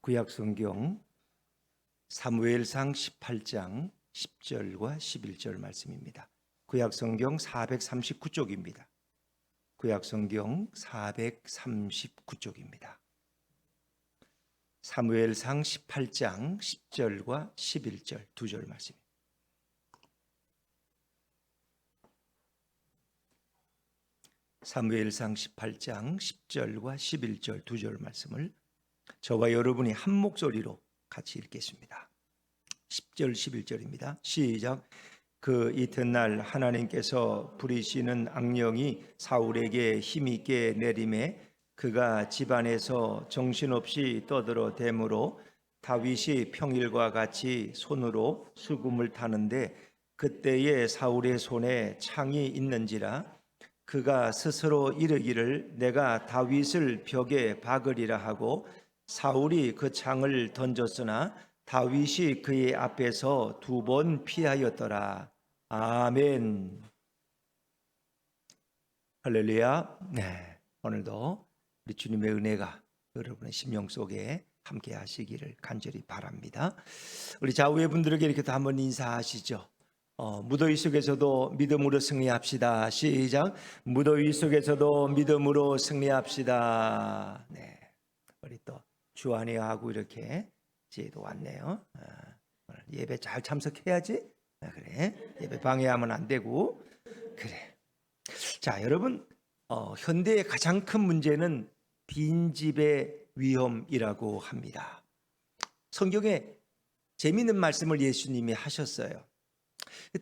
구약성경 사무엘상 18장 10절과 11절 말씀입니다. 구약성경 439쪽입니다. 구약성경 439쪽입니다. 사무엘상 18장 10절과 11절 두 절 말씀입니다. 사무엘상 18장 10절과 11절 두 절 말씀을 저와 여러분이 한 목소리로 같이 읽겠습니다. 10절 11절입니다. 시작. 그 이튿날 하나님께서 부리시는 악령이 사울에게 힘있게 내림에 그가 집안에서 정신없이 떠들어대므로 다윗이 평일과 같이 손으로 수금을 타는데 그때에 사울의 손에 창이 있는지라 그가 스스로 이르기를 내가 다윗을 벽에 박으리라 하고 사울이 그 창을 던졌으나 다윗이 그의 앞에서 2번 피하였더라. 아멘. 할렐루야. 네, 오늘도 우리 주님의 은혜가 여러분의 심령 속에 함께 하시기를 간절히 바랍니다. 우리 좌우의 분들에게 이렇게 또 한번 인사하시죠. 무더위 속에서도 믿음으로 승리합시다. 시작. 무더위 속에서도 믿음으로 승리합시다. 네, 우리 또 주안이하고 이렇게 이제도 왔네요. 오늘 예배 잘 참석해야지. 그래, 예배 방해하면 안 되고. 그래. 자, 여러분, 현대의 가장 큰 문제는 빈집의 위험이라고 합니다. 성경에 재미있는 말씀을 예수님이 하셨어요.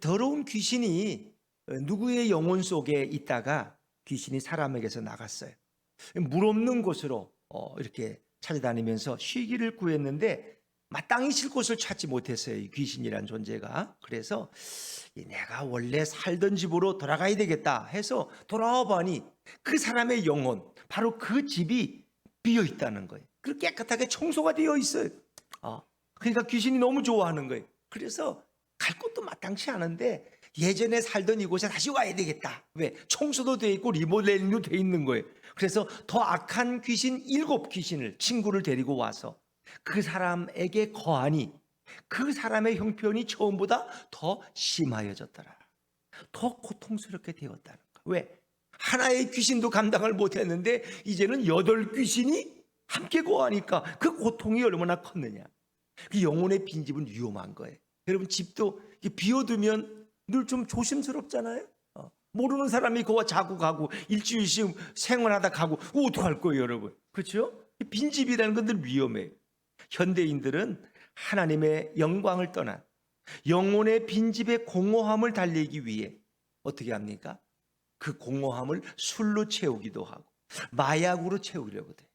더러운 귀신이 누구의 영혼 속에 있다가 귀신이 사람에게서 나갔어요. 물 없는 곳으로 이렇게 찾아다니면서 쉬기를 구했는데 마땅히 쉴 곳을 찾지 못했어요. 이 귀신이란 존재가. 그래서 내가 원래 살던 집으로 돌아가야 되겠다 해서 돌아와 보니 그 사람의 영혼, 바로 그 집이 비어 있다는 거예요. 그리고 깨끗하게 청소가 되어 있어요. 그러니까 귀신이 너무 좋아하는 거예요. 그래서 갈 곳도 마땅치 않은데 예전에 살던 이곳에 다시 와야 되겠다. 왜? 청소도 돼 있고 리모델링도 돼 있는 거예요. 그래서 더 악한 귀신 7귀신을 친구를 데리고 와서 그 사람에게 거하니 그 사람의 형편이 처음보다 더 심하여졌더라. 더 고통스럽게 되었다는 거예요. 왜? 하나의 귀신도 감당을 못했는데 이제는 8귀신이 함께 거하니까 그 고통이 얼마나 컸느냐. 그 영혼의 빈집은 위험한 거예요. 여러분, 집도 비워두면 늘 좀 조심스럽잖아요. 모르는 사람이 거와 자고 가고 일주일씩 생활하다 가고 어떡할 거예요, 여러분? 그렇죠? 빈집이라는 건 늘 위험해요. 현대인들은 하나님의 영광을 떠난 영혼의 빈집의 공허함을 달래기 위해 어떻게 합니까? 그 공허함을 술로 채우기도 하고 마약으로 채우려고 돼.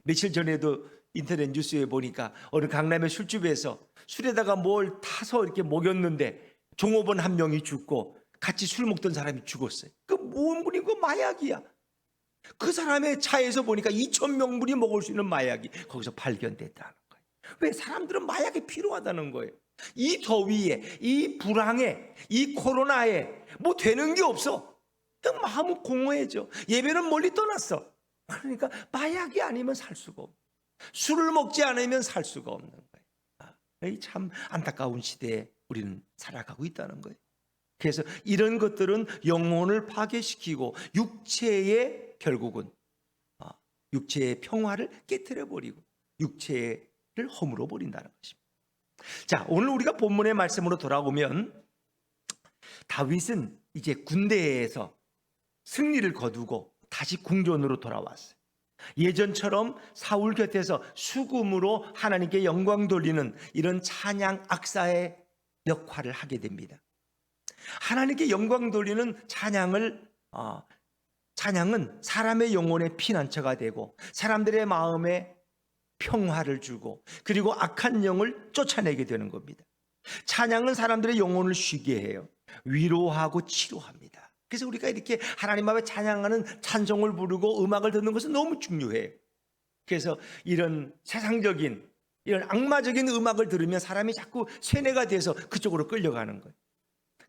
며칠 전에도 인터넷 뉴스에 보니까 어느 강남의 술집에서 술에다가 뭘 타서 이렇게 먹였는데 종업원 한 명이 죽고 같이 술 먹던 사람이 죽었어요. 그 뭔분이 그 마약이야. 그 사람의 차에서 보니까 2,000명분이 먹을 수 있는 마약이 거기서 발견됐다는 거예요. 왜? 사람들은 마약이 필요하다는 거예요. 이 더위에, 이 불황에, 이 코로나에 뭐 되는 게 없어. 그냥 마음은 공허해져. 예배는 멀리 떠났어. 그러니까 마약이 아니면 살 수가 없어. 술을 먹지 않으면 살 수가 없는 거예요. 참 안타까운 시대에 우리는 살아가고 있다는 거예요. 그래서 이런 것들은 영혼을 파괴시키고 육체의 결국은 육체의 평화를 깨트려 버리고 육체를 허물어 버린다는 것입니다. 자, 오늘 우리가 본문의 말씀으로 돌아오면 다윗은 이제 군대에서 승리를 거두고 다시 궁전으로 돌아왔어요. 예전처럼 사울 곁에서 수금으로 하나님께 영광 돌리는 이런 찬양 악사의 역할을 하게 됩니다. 하나님께 영광 돌리는 찬양은 사람의 영혼의 피난처가 되고 사람들의 마음에 평화를 주고 그리고 악한 영을 쫓아내게 되는 겁니다. 찬양은 사람들의 영혼을 쉬게 해요. 위로하고 치료합니다. 그래서 우리가 이렇게 하나님 앞에 찬양하는 찬송을 부르고 음악을 듣는 것은 너무 중요해요. 그래서 이런 세상적인 이런 악마적인 음악을 들으면 사람이 자꾸 세뇌가 돼서 그쪽으로 끌려가는 거예요.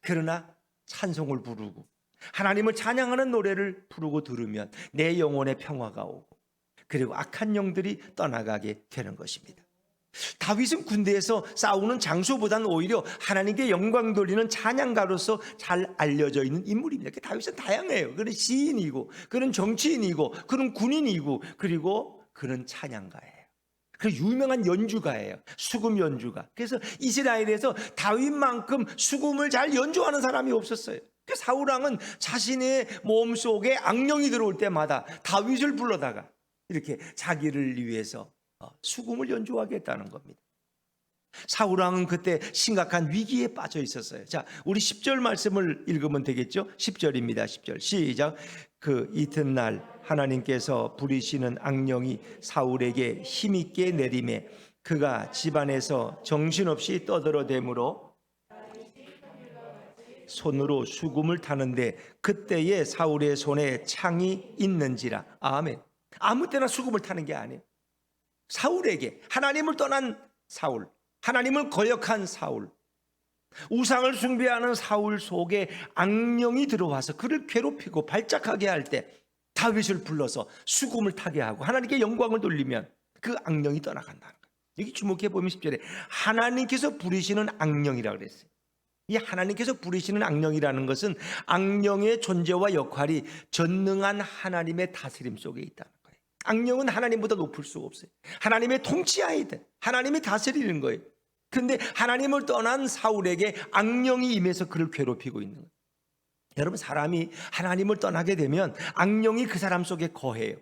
그러나 찬송을 부르고 하나님을 찬양하는 노래를 부르고 들으면 내 영혼에 평화가 오고 그리고 악한 영들이 떠나가게 되는 것입니다. 다윗은 군대에서 싸우는 장수보다는 오히려 하나님께 영광 돌리는 찬양가로서 잘 알려져 있는 인물입니다. 다윗은 다양해요. 그는 시인이고, 그는 정치인이고, 그는 군인이고, 그리고 그는 찬양가예요. 그 유명한 연주가예요. 수금 연주가. 그래서 이스라엘에서 다윗만큼 수금을 잘 연주하는 사람이 없었어요. 사울 왕은 자신의 몸속에 악령이 들어올 때마다 다윗을 불러다가 이렇게 자기를 위해서 수금을 연주하겠다는 겁니다. 사울 왕은 그때 심각한 위기에 빠져 있었어요. 자, 우리 10절 말씀을 읽으면 되겠죠? 10절입니다. 10절 시작. 그 이튿날 하나님께서 부리시는 악령이 사울에게 힘있게 내림에 그가 집안에서 정신없이 떠들어대므로 손으로 수금을 타는데 그때에 사울의 손에 창이 있는지라. 아멘. 아무 때나 수금을 타는 게 아니에요. 사울에게, 하나님을 떠난 사울, 하나님을 거역한 사울, 우상을 숭배하는 사울 속에 악령이 들어와서 그를 괴롭히고 발작하게 할 때 다윗을 불러서 수금을 타게 하고 하나님께 영광을 돌리면 그 악령이 떠나간다는 거예요. 여기 주목해 보면 10절에 하나님께서 부리시는 악령이라고 그랬어요. 이 하나님께서 부리시는 악령이라는 것은 악령의 존재와 역할이 전능한 하나님의 다스림 속에 있다는 거예요. 악령은 하나님보다 높을 수가 없어요. 하나님의 통치하에 있다. 하나님이 다스리는 거예요. 그런데 하나님을 떠난 사울에게 악령이 임해서 그를 괴롭히고 있는 거예요. 여러분, 사람이 하나님을 떠나게 되면 악령이 그 사람 속에 거해요.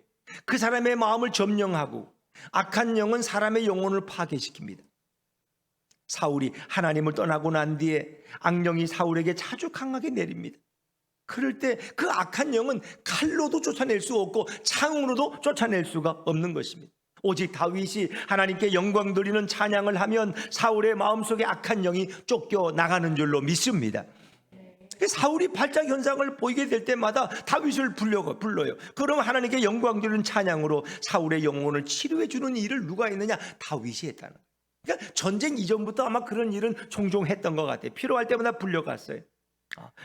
그 사람의 마음을 점령하고 악한 영은 사람의 영혼을 파괴시킵니다. 사울이 하나님을 떠나고 난 뒤에 악령이 사울에게 자주 강하게 내립니다. 그럴 때 그 악한 영은 칼로도 쫓아낼 수 없고 창으로도 쫓아낼 수가 없는 것입니다. 오직 다윗이 하나님께 영광 돌리는 찬양을 하면 사울의 마음속에 악한 영이 쫓겨나가는 줄로 믿습니다. 사울이 발작 현상을 보이게 될 때마다 다윗을 불러요. 그럼 하나님께 영광 돌리는 찬양으로 사울의 영혼을 치료해 주는 일을 누가 했느냐? 다윗이 했다는 거예요. 그러니까 전쟁 이전부터 아마 그런 일은 종종 했던 것 같아요. 필요할 때마다 불려갔어요.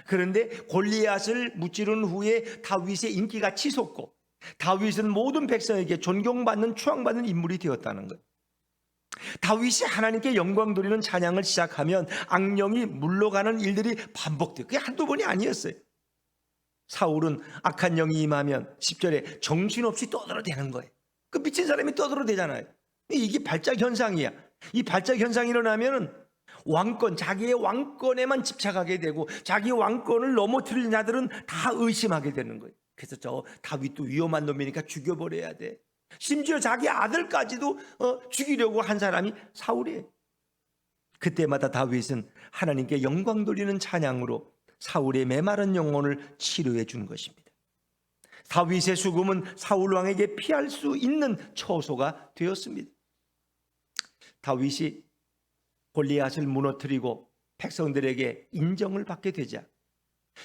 그런데 골리앗을 무찌른 후에 다윗의 인기가 치솟고 다윗은 모든 백성에게 존경받는 추앙받는 인물이 되었다는 거예요. 다윗이 하나님께 영광 돌리는 찬양을 시작하면 악령이 물러가는 일들이 반복돼요. 그게 한두 번이 아니었어요. 사울은 악한 영이 임하면 10절에 정신없이 떠들어대는 거예요. 그 미친 사람이 떠들어대잖아요. 이게 발작 현상이야. 이 발작 현상이 일어나면은 왕권, 자기의 왕권에만 집착하게 되고 자기 왕권을 넘어뜨릴 자들은 다 의심하게 되는 거예요. 그래서 저 다윗도 위험한 놈이니까 죽여버려야 돼. 심지어 자기 아들까지도 죽이려고 한 사람이 사울이에요. 그때마다 다윗은 하나님께 영광 돌리는 찬양으로 사울의 메마른 영혼을 치료해 준 것입니다. 다윗의 수금은 사울 왕에게 피할 수 있는 처소가 되었습니다. 다윗이 골리앗을 무너뜨리고 백성들에게 인정을 받게 되자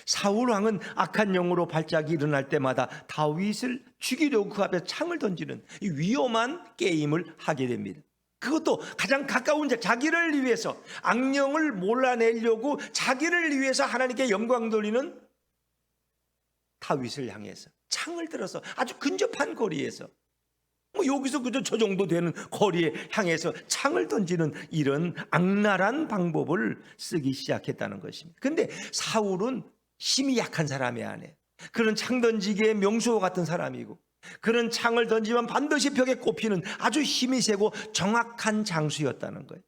사울 왕은 악한 영으로 발작이 일어날 때마다 다윗을 죽이려고 그 앞에 창을 던지는 이 위험한 게임을 하게 됩니다. 그것도 가장 가까운 자기를 위해서 악령을 몰아내려고 자기를 위해서 하나님께 영광 돌리는 다윗을 향해서 창을 들어서 아주 근접한 거리에서 여기서 그저 저 정도 되는 거리에 향해서 창을 던지는 이런 악랄한 방법을 쓰기 시작했다는 것입니다. 그런데 사울은 힘이 약한 사람이 아니에요. 그런 창 던지기의 명수와 같은 사람이고 그런 창을 던지면 반드시 벽에 꼽히는 아주 힘이 세고 정확한 장수였다는 거예요.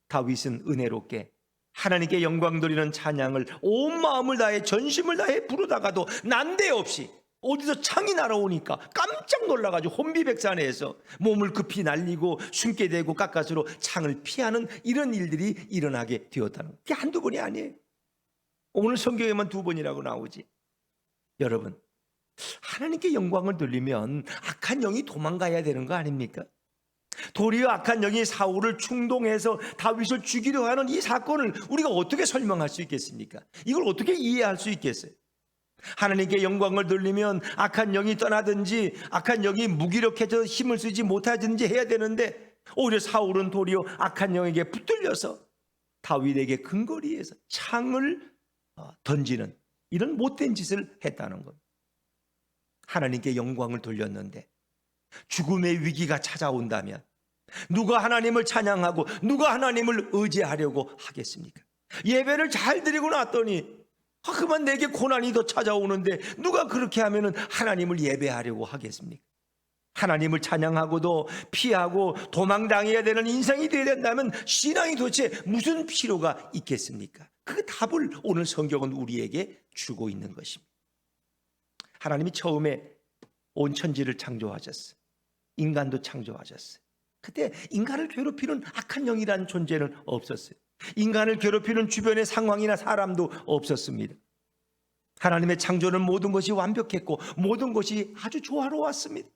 다윗은 은혜롭게 하나님께 영광 돌리는 찬양을 온 마음을 다해 전심을 다해 부르다가도 난데없이 어디서 창이 날아오니까 깜짝 놀라가지고 혼비백산해서 몸을 급히 날리고 숨게 되고 가까스로 창을 피하는 이런 일들이 일어나게 되었다는 거예요. 그게 한두 번이 아니에요. 오늘 성경에만 2번이라고 나오지. 여러분, 하나님께 영광을 돌리면 악한 영이 도망가야 되는 거 아닙니까? 도리어 악한 영이 사울을 충동해서 다윗을 죽이려 하는 이 사건을 우리가 어떻게 설명할 수 있겠습니까? 이걸 어떻게 이해할 수 있겠어요? 하나님께 영광을 돌리면 악한 영이 떠나든지 악한 영이 무기력해져 힘을 쓰지 못하든지 해야 되는데 오히려 사울은 도리어 악한 영에게 붙들려서 다윗에게 근거리에서 창을 던지는 이런 못된 짓을 했다는 겁니다. 하나님께 영광을 돌렸는데 죽음의 위기가 찾아온다면 누가 하나님을 찬양하고 누가 하나님을 의지하려고 하겠습니까? 예배를 잘 드리고 났더니 그만 내게 고난이 더 찾아오는데 누가 그렇게 하면은 하나님을 예배하려고 하겠습니까? 하나님을 찬양하고도 피하고 도망당해야 되는 인생이 되어야 된다면 신앙이 도대체 무슨 필요가 있겠습니까? 그 답을 오늘 성경은 우리에게 주고 있는 것입니다. 하나님이 처음에 온 천지를 창조하셨어요. 인간도 창조하셨어요. 그때 인간을 괴롭히는 악한 영이라는 존재는 없었어요. 인간을 괴롭히는 주변의 상황이나 사람도 없었습니다. 하나님의 창조는 모든 것이 완벽했고 모든 것이 아주 조화로웠습니다.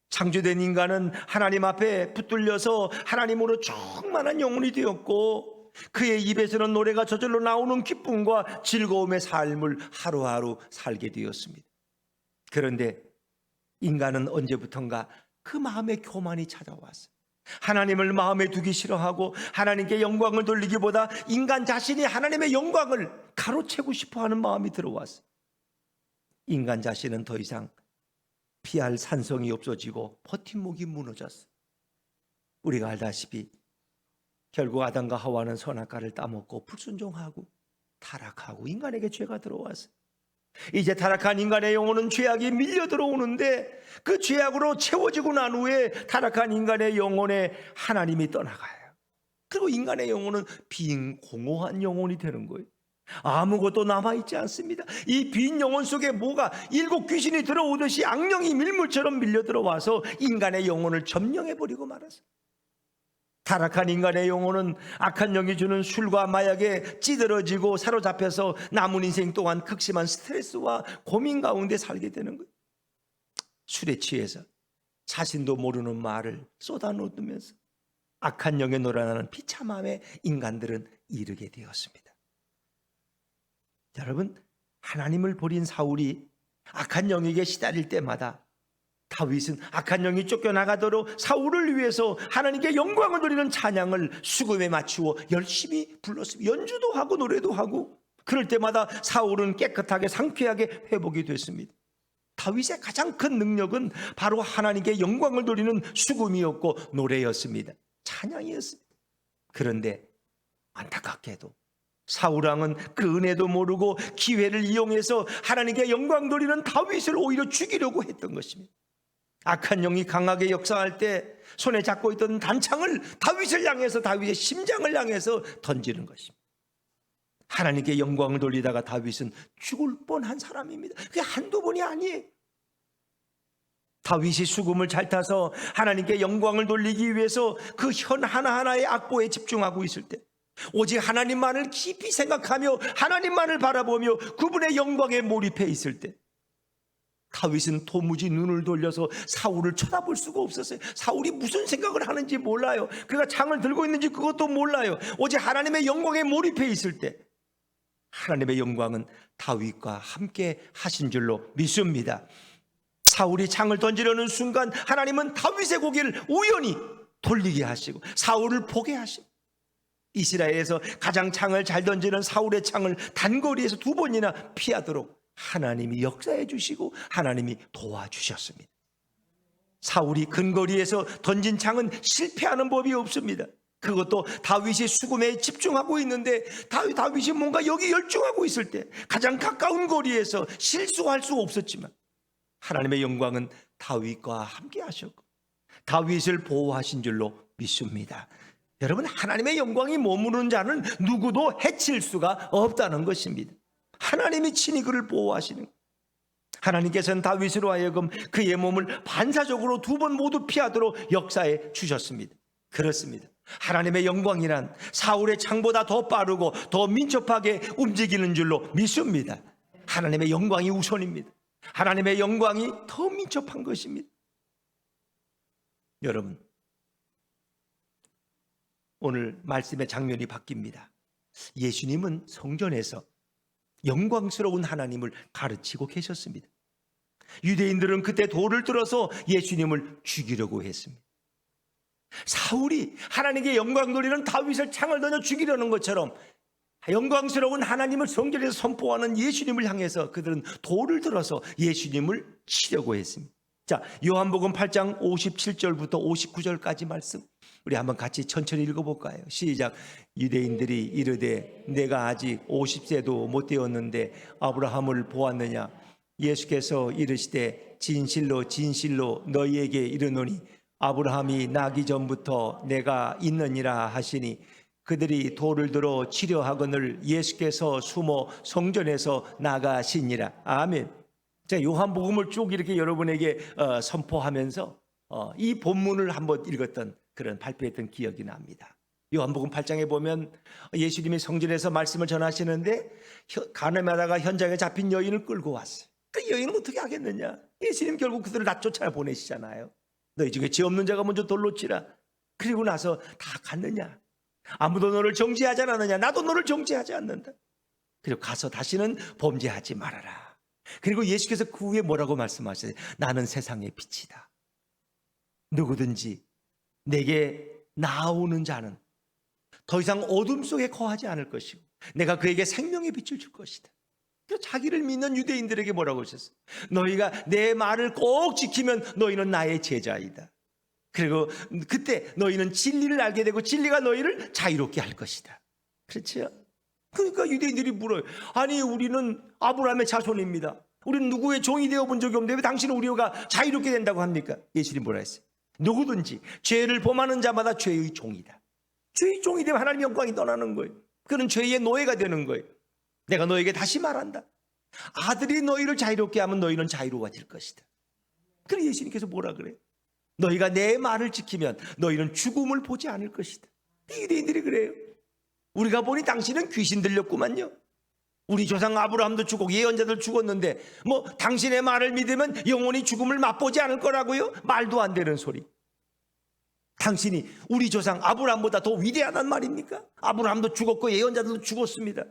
창조된 인간은 하나님 앞에 붙들려서 하나님으로 충만한 영혼이 되었고 그의 입에서는 노래가 저절로 나오는 기쁨과 즐거움의 삶을 하루하루 살게 되었습니다. 그런데 인간은 언제부턴가 그 마음의 교만이 찾아왔어요. 하나님을 마음에 두기 싫어하고 하나님께 영광을 돌리기보다 인간 자신이 하나님의 영광을 가로채고 싶어하는 마음이 들어왔어요. 인간 자신은 더 이상 피할 산성이 없어지고 버팀목이 무너졌어요. 우리가 알다시피 결국 아담과 하와는 선악과를 따먹고 불순종하고 타락하고 인간에게 죄가 들어왔어요. 이제 타락한 인간의 영혼은 죄악이 밀려 들어오는데 그 죄악으로 채워지고 난 후에 타락한 인간의 영혼에 하나님이 떠나가요. 그리고 인간의 영혼은 빈 공허한 영혼이 되는 거예요. 아무것도 남아있지 않습니다. 이 빈 영혼 속에 뭐가 일곱 귀신이 들어오듯이 악령이 밀물처럼 밀려 들어와서 인간의 영혼을 점령해버리고 말았어요. 타락한 인간의 영혼은 악한 영이 주는 술과 마약에 찌들어지고 사로잡혀서 남은 인생 동안 극심한 스트레스와 고민 가운데 살게 되는 거예요. 술에 취해서 자신도 모르는 말을 쏟아놓으면서 악한 영에 놀아나는 비참함에 인간들은 이르게 되었습니다. 여러분, 하나님을 버린 사울이 악한 영에게 시달릴 때마다 다윗은 악한 영이 쫓겨나가도록 사울을 위해서 하나님께 영광을 돌리는 찬양을 수금에 맞추어 열심히 불렀습니다. 연주도 하고 노래도 하고 그럴 때마다 사울은 깨끗하게 상쾌하게 회복이 됐습니다. 다윗의 가장 큰 능력은 바로 하나님께 영광을 돌리는 수금이었고 노래였습니다. 찬양이었습니다. 그런데 안타깝게도 사울왕은 그 은혜도 모르고 기회를 이용해서 하나님께 영광 돌리는 다윗을 오히려 죽이려고 했던 것입니다. 악한 영이 강하게 역사할 때 손에 잡고 있던 단창을 다윗을 향해서 다윗의 심장을 향해서 던지는 것입니다. 하나님께 영광을 돌리다가 다윗은 죽을 뻔한 사람입니다. 그게 한두 번이 아니에요. 다윗이 수금을 잘 타서 하나님께 영광을 돌리기 위해서 그 현 하나하나의 악보에 집중하고 있을 때 오직 하나님만을 깊이 생각하며 하나님만을 바라보며 그분의 영광에 몰입해 있을 때 다윗은 도무지 눈을 돌려서 사울을 쳐다볼 수가 없었어요. 사울이 무슨 생각을 하는지 몰라요. 그가 창을 들고 있는지 그것도 몰라요. 오직 하나님의 영광에 몰입해 있을 때 하나님의 영광은 다윗과 함께 하신 줄로 믿습니다. 사울이 창을 던지려는 순간 하나님은 다윗의 고개를 우연히 돌리게 하시고 사울을 보게 하시고 이스라엘에서 가장 창을 잘 던지는 사울의 창을 단거리에서 2번이나 피하도록 하나님이 역사해 주시고 하나님이 도와주셨습니다. 사울이 근거리에서 던진 창은 실패하는 법이 없습니다. 그것도 다윗이 수금에 집중하고 있는데 다윗이 뭔가 여기 열중하고 있을 때 가장 가까운 거리에서 실수할 수 없었지만 하나님의 영광은 다윗과 함께 하셨고 다윗을 보호하신 줄로 믿습니다. 여러분, 하나님의 영광이 머무는 자는 누구도 해칠 수가 없다는 것입니다. 하나님이 친히 그를 보호하시는 거예요. 하나님께서는 다윗으로 하여금 그의 몸을 반사적으로 2번 모두 피하도록 역사해 주셨습니다. 그렇습니다. 하나님의 영광이란 사울의 창보다 더 빠르고 더 민첩하게 움직이는 줄로 믿습니다. 하나님의 영광이 우선입니다. 하나님의 영광이 더 민첩한 것입니다. 여러분, 오늘 말씀의 장면이 바뀝니다. 예수님은 성전에서 영광스러운 하나님을 가르치고 계셨습니다. 유대인들은 그때 돌을 들어서 예수님을 죽이려고 했습니다. 사울이 하나님께 영광 돌리는 다윗을 창을 던져 죽이려는 것처럼 영광스러운 하나님을 성전에서 선포하는 예수님을 향해서 그들은 돌을 들어서 예수님을 치려고 했습니다. 자, 요한복음 8장 57절부터 59절까지 말씀 우리 한번 같이 천천히 읽어볼까요? 시작. 유대인들이 이르되 내가 아직 50세도 못 되었는데 아브라함을 보았느냐? 예수께서 이르시되 진실로 진실로 너희에게 이르노니 아브라함이 나기 전부터 내가 있느니라 하시니 그들이 돌을 들어 치려 하거늘 예수께서 숨어 성전에서 나가시니라. 아멘. 자, 요한복음을 쭉 이렇게 여러분에게 선포하면서 이 본문을 한번 읽었던 그런 발표했던 기억이 납니다. 요한복음 8장에 보면 예수님이 성전에서 말씀을 전하시는데 가늠하다가 현장에 잡힌 여인을 끌고 왔어요. 그 여인은 어떻게 하겠느냐? 예수님 결국 그들을 다 쫓아 보내시잖아요. 너희 중에 죄 없는 자가 먼저 돌로 치라. 그리고 나서 다 갔느냐? 아무도 너를 정죄하지 않았느냐? 나도 너를 정죄하지 않는다. 그리고 가서 다시는 범죄하지 말아라. 그리고 예수께서 그 후에 뭐라고 말씀하셨어요? 나는 세상의 빛이다. 누구든지 내게 나아오는 자는 더 이상 어둠 속에 거하지 않을 것이고 내가 그에게 생명의 빛을 줄 것이다. 자기를 믿는 유대인들에게 뭐라고 하셨어요? 너희가 내 말을 꼭 지키면 너희는 나의 제자이다. 그리고 그때 너희는 진리를 알게 되고 진리가 너희를 자유롭게 할 것이다. 그렇죠? 그러니까 유대인들이 물어요. 아니 우리는 아브라함의 자손입니다. 우리는 누구의 종이 되어본 적이 없는데 왜 당신은 우리가 자유롭게 된다고 합니까? 예수님 뭐라 했어요? 누구든지 죄를 범하는 자마다 죄의 종이다. 죄의 종이 되면 하나님의 영광이 떠나는 거예요. 그는 죄의 노예가 되는 거예요. 내가 너에게 다시 말한다. 아들이 너희를 자유롭게 하면 너희는 자유로워질 것이다. 그래서 예수님께서 뭐라 그래요? 너희가 내 말을 지키면 너희는 죽음을 보지 않을 것이다. 유대인들이 그래요. 우리가 보니 당신은 귀신 들렸구만요. 우리 조상 아브라함도 죽고 예언자들 죽었는데 뭐 당신의 말을 믿으면 영원히 죽음을 맛보지 않을 거라고요? 말도 안 되는 소리. 당신이 우리 조상 아브라함보다 더 위대하단 말입니까? 아브라함도 죽었고 예언자들도 죽었습니다.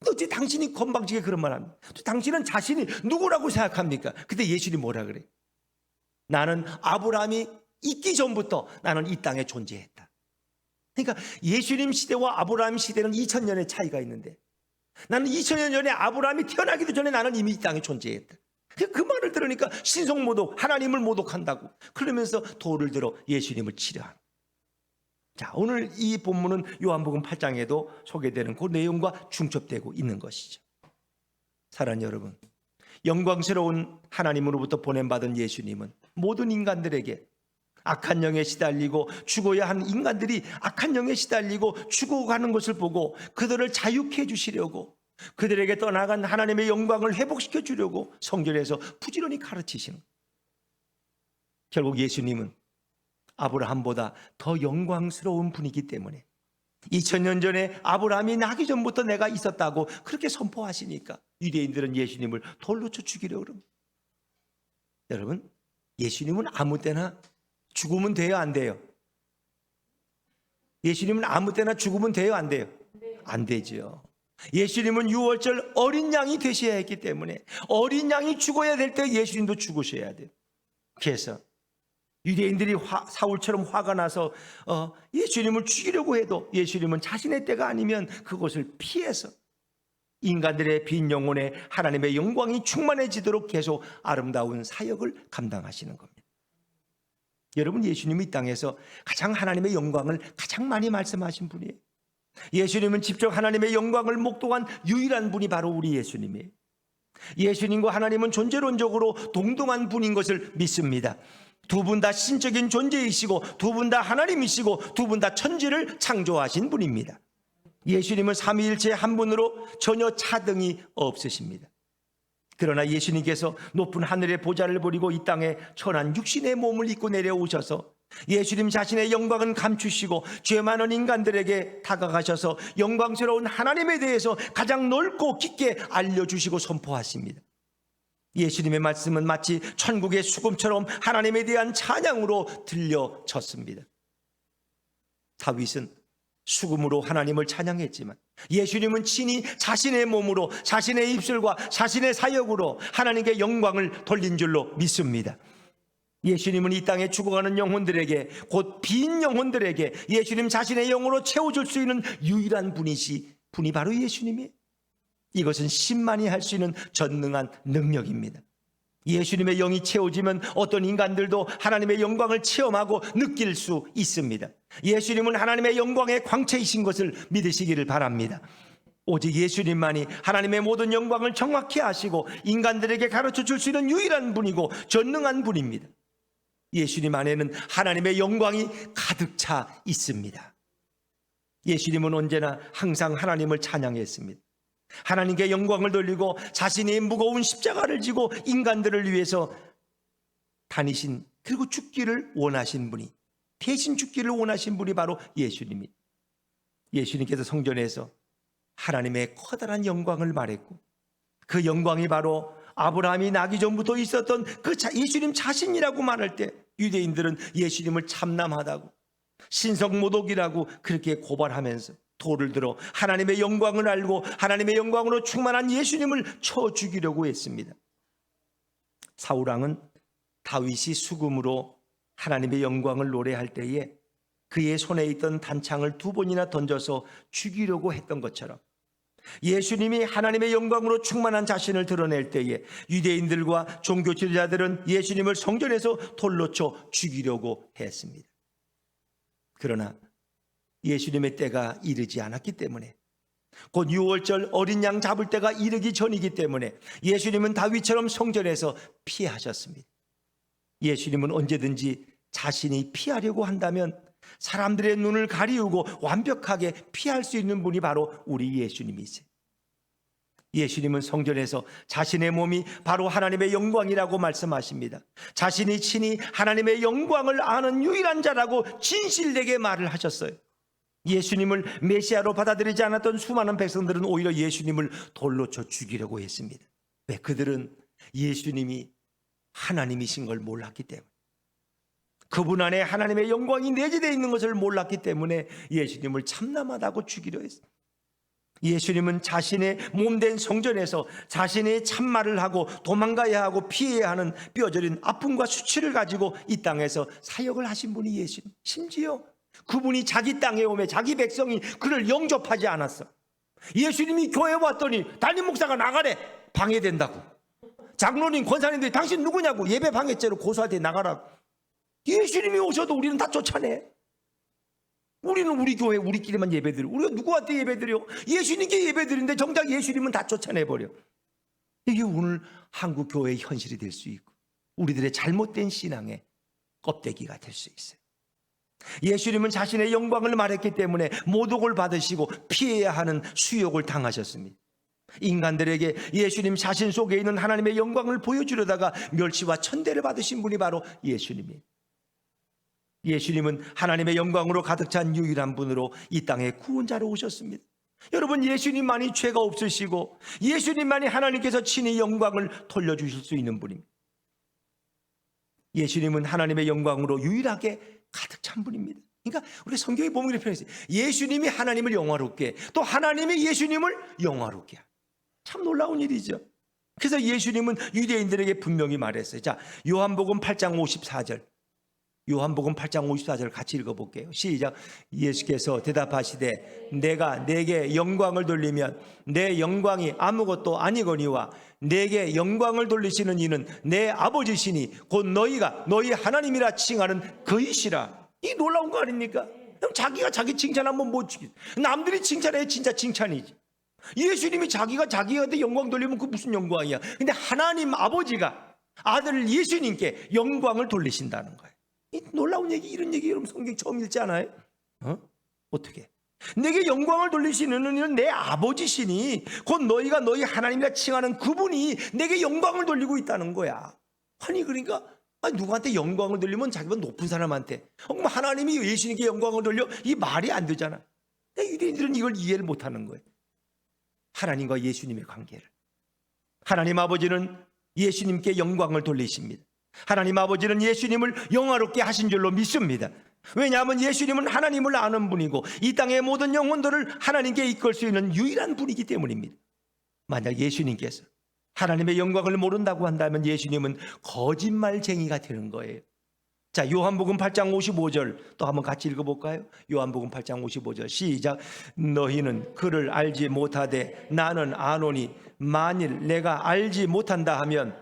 어찌 당신이 건방지게 그런 말 합니까? 당신은 자신이 누구라고 생각합니까? 그때 예수님이 뭐라 그래? 나는 아브라함이 있기 전부터 나는 이 땅에 존재했다. 그러니까 예수님 시대와 아브라함 시대는 2000년의 차이가 있는데 나는 2000년 전에 아브라함이 태어나기도 전에 나는 이미 이 땅에 존재했다. 그 말을 들으니까 신성모독, 하나님을 모독한다고 그러면서 돌을 들어 예수님을 치려 하는. 자, 오늘 이 본문은 요한복음 8장에도 소개되는 그 내용과 중첩되고 있는 것이죠. 사랑하는 여러분, 영광스러운 하나님으로부터 보냄받은 예수님은 모든 인간들에게 악한 영에 시달리고 죽어야 하는 인간들이 악한 영에 시달리고 죽어가는 것을 보고 그들을 자유케 해주시려고 그들에게 떠나간 하나님의 영광을 회복시켜 주려고 성전에서 부지런히 가르치시는 거예요. 결국 예수님은 아브라함보다 더 영광스러운 분이기 때문에 2000년 전에 아브라함이 나기 전부터 내가 있었다고 그렇게 선포하시니까 유대인들은 예수님을 돌로 쳐 죽이려고 그럽니다. 여러분, 예수님은 아무 때나 죽으면 돼요, 안 돼요? 예수님은 아무 때나 죽으면 돼요, 안 돼요? 안 되죠. 예수님은 유월절 어린 양이 되셔야 했기 때문에 어린 양이 죽어야 될 때 예수님도 죽으셔야 돼요. 그래서 유대인들이 사울처럼 화가 나서 예수님을 죽이려고 해도 예수님은 자신의 때가 아니면 그것을 피해서 인간들의 빈 영혼에 하나님의 영광이 충만해지도록 계속 아름다운 사역을 감당하시는 겁니다. 여러분, 예수님이 이 땅에서 가장 하나님의 영광을 가장 많이 말씀하신 분이에요. 예수님은 직접 하나님의 영광을 목도한 유일한 분이 바로 우리 예수님이에요. 예수님과 하나님은 존재론적으로 동등한 분인 것을 믿습니다. 두 분 다 신적인 존재이시고 두 분 다 하나님이시고 두 분 다 천지를 창조하신 분입니다. 예수님은 삼위일체 한 분으로 전혀 차등이 없으십니다. 그러나 예수님께서 높은 하늘의 보좌를 버리고 이 땅에 천한 육신의 몸을 입고 내려오셔서 예수님 자신의 영광은 감추시고 죄 많은 인간들에게 다가가셔서 영광스러운 하나님에 대해서 가장 넓고 깊게 알려주시고 선포하십니다. 예수님의 말씀은 마치 천국의 수금처럼 하나님에 대한 찬양으로 들려졌습니다. 다윗은 수금으로 하나님을 찬양했지만 예수님은 친히 자신의 몸으로 자신의 입술과 자신의 사역으로 하나님께 영광을 돌린 줄로 믿습니다. 예수님은 이 땅에 죽어가는 영혼들에게 곧 빈 영혼들에게 예수님 자신의 영으로 채워줄 수 있는 유일한 분이 바로 예수님이에요. 이것은 신만이 할 수 있는 전능한 능력입니다. 예수님의 영이 채워지면 어떤 인간들도 하나님의 영광을 체험하고 느낄 수 있습니다. 예수님은 하나님의 영광의 광채이신 것을 믿으시기를 바랍니다. 오직 예수님만이 하나님의 모든 영광을 정확히 아시고 인간들에게 가르쳐 줄 수 있는 유일한 분이고 전능한 분입니다. 예수님 안에는 하나님의 영광이 가득 차 있습니다. 예수님은 언제나 항상 하나님을 찬양했습니다. 하나님께 영광을 돌리고 자신이 무거운 십자가를 지고 인간들을 위해서 다니신, 그리고 죽기를 원하신 분이, 대신 죽기를 원하신 분이 바로 예수님입니다. 예수님께서 성전에서 하나님의 커다란 영광을 말했고, 그 영광이 바로 아브라함이 나기 전부터 있었던 그 예수님 자신이라고 말할 때 유대인들은 예수님을 참남하다고, 신성모독이라고 그렇게 고발하면서 돌을 들어 하나님의 영광을 알고 하나님의 영광으로 충만한 예수님을 쳐 죽이려고 했습니다. 사울왕은 다윗이 수금으로 하나님의 영광을 노래할 때에 그의 손에 있던 단창을 2번이나 던져서 죽이려고 했던 것처럼, 예수님이 하나님의 영광으로 충만한 자신을 드러낼 때에 유대인들과 종교 지도자들은 예수님을 성전에서 돌로 쳐 죽이려고 했습니다. 그러나 예수님의 때가 이르지 않았기 때문에, 곧 유월절 어린 양 잡을 때가 이르기 전이기 때문에 예수님은 다윗처럼 성전에서 피하셨습니다. 예수님은 언제든지 자신이 피하려고 한다면 사람들의 눈을 가리우고 완벽하게 피할 수 있는 분이 바로 우리 예수님이세요. 예수님은 성전에서 자신의 몸이 바로 하나님의 영광이라고 말씀하십니다. 자신이 친히 하나님의 영광을 아는 유일한 자라고 진실되게 말을 하셨어요. 예수님을 메시아로 받아들이지 않았던 수많은 백성들은 오히려 예수님을 돌로 쳐 죽이려고 했습니다. 왜? 그들은 예수님이 하나님이신 걸 몰랐기 때문에, 그분 안에 하나님의 영광이 내재되어 있는 것을 몰랐기 때문에 예수님을 참남하다고 죽이려 했습니다. 예수님은 자신의 몸된 성전에서 자신의 참말을 하고 도망가야 하고 피해야 하는 뼈저린 아픔과 수치를 가지고 이 땅에서 사역을 하신 분이 예수님. 심지어 그분이 자기 땅에 오매 자기 백성이 그를 영접하지 않았어. 예수님이 교회에 왔더니 담임 목사가 나가래. 방해된다고. 장로님, 권사님들이 당신 누구냐고 예배 방해죄로 고소할 때 나가라고. 예수님이 오셔도 우리는 다 쫓아내. 우리는 우리 교회 우리끼리만 예배드려. 우리가 누구한테 예배드려? 예수님께 예배드리는데 정작 예수님은 다 쫓아내버려. 이게 오늘 한국 교회의 현실이 될 수 있고 우리들의 잘못된 신앙의 껍데기가 될 수 있어요. 예수님은 자신의 영광을 말했기 때문에 모독을 받으시고 피해야 하는 수욕을 당하셨습니다. 인간들에게 예수님 자신 속에 있는 하나님의 영광을 보여주려다가 멸시와 천대를 받으신 분이 바로 예수님이에요. 예수님은 하나님의 영광으로 가득 찬 유일한 분으로 이 땅에 구원자로 오셨습니다. 여러분, 예수님만이 죄가 없으시고 예수님만이 하나님께서 친히 영광을 돌려주실 수 있는 분입니다. 예수님은 하나님의 영광으로 유일하게 가득 찬 분입니다. 그러니까 우리가 성경에 보면 이렇게 표현했어요. 예수님이 하나님을 영화롭게, 또 하나님이 예수님을 영화롭게. 참 놀라운 일이죠. 그래서 예수님은 유대인들에게 분명히 말했어요. 자, 요한복음 8장 54절. 요한복음 8장 54절 같이 읽어볼게요. 시작. 예수께서 대답하시되 내가 내게 영광을 돌리면 내 영광이 아무것도 아니거니와 내게 영광을 돌리시는 이는 내 아버지시니 곧 너희가 너희 하나님이라 칭하는 그이시라. 이 놀라운 거 아닙니까? 자기가 자기 칭찬하면 못 지키지. 남들이 칭찬해 진짜 칭찬이지. 예수님이 자기가 자기한테 영광 돌리면 그 무슨 영광이야. 근데 하나님 아버지가 아들 예수님께 영광을 돌리신다는 거예요. 이 놀라운 얘기, 이런 얘기 여러분 성경 처음 읽지 않아요? 어떻게? 내게 영광을 돌리시는 이는 내 아버지시니 곧 너희가 너희 하나님이라 칭하는 그분이 내게 영광을 돌리고 있다는 거야. 아니 그러니까 누구한테 영광을 돌리면 자기보다 높은 사람한테, 하나님이 예수님께 영광을 돌려, 이 말이 안 되잖아. 유대인들은 이걸 이해를 못하는 거예요. 하나님과 예수님의 관계를. 하나님 아버지는 예수님께 영광을 돌리십니다. 하나님 아버지는 예수님을 영화롭게 하신 줄로 믿습니다. 왜냐하면 예수님은 하나님을 아는 분이고 이 땅의 모든 영혼들을 하나님께 이끌 수 있는 유일한 분이기 때문입니다. 만약 예수님께서 하나님의 영광을 모른다고 한다면 예수님은 거짓말쟁이가 되는 거예요. 자, 요한복음 8장 55절 또 한번 같이 읽어볼까요? 요한복음 8장 55절 시작. 너희는 그를 알지 못하되 나는 아노니 만일 내가 알지 못한다 하면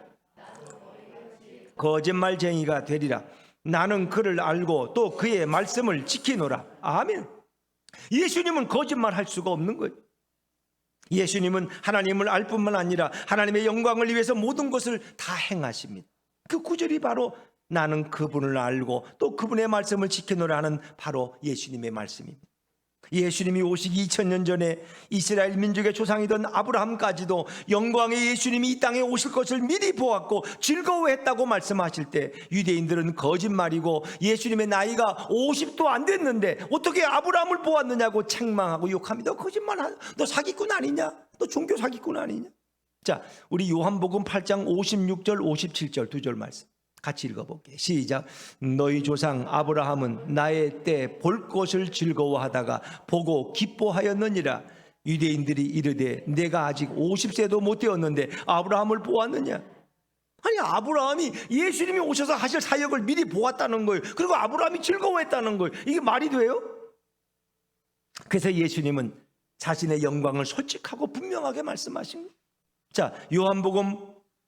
거짓말쟁이가 되리라. 나는 그를 알고 또 그의 말씀을 지키노라. 아멘. 예수님은 거짓말할 수가 없는 거예요. 예수님은 하나님을 알 뿐만 아니라 하나님의 영광을 위해서 모든 것을 다 행하십니다. 그 구절이 바로 나는 그분을 알고 또 그분의 말씀을 지키노라 하는 바로 예수님의 말씀입니다. 예수님이 오시기 2000년 전에 이스라엘 민족의 조상이던 아브라함까지도 영광의 예수님이 이 땅에 오실 것을 미리 보았고 즐거워했다고 말씀하실 때 유대인들은 거짓말이고 예수님의 나이가 50도 안 됐는데 어떻게 아브라함을 보았느냐고 책망하고 욕합니다. 거짓말하냐? 너 사기꾼 아니냐? 너 종교 사기꾼 아니냐? 자, 우리 요한복음 8장 56절 57절 두 절 말씀 같이 읽어볼게요. 시작. 너희 조상 아브라함은 나의 때 볼 것을 즐거워하다가 보고 기뻐하였느니라. 유대인들이 이르되 내가 아직 50세도 못 되었는데 아브라함을 보았느냐? 아니, 아브라함이 예수님이 오셔서 하실 사역을 미리 보았다는 거예요. 그리고 아브라함이 즐거워했다는 거예요. 이게 말이 돼요? 그래서 예수님은 자신의 영광을 솔직하고 분명하게 말씀하신 거예요. 자, 요한복음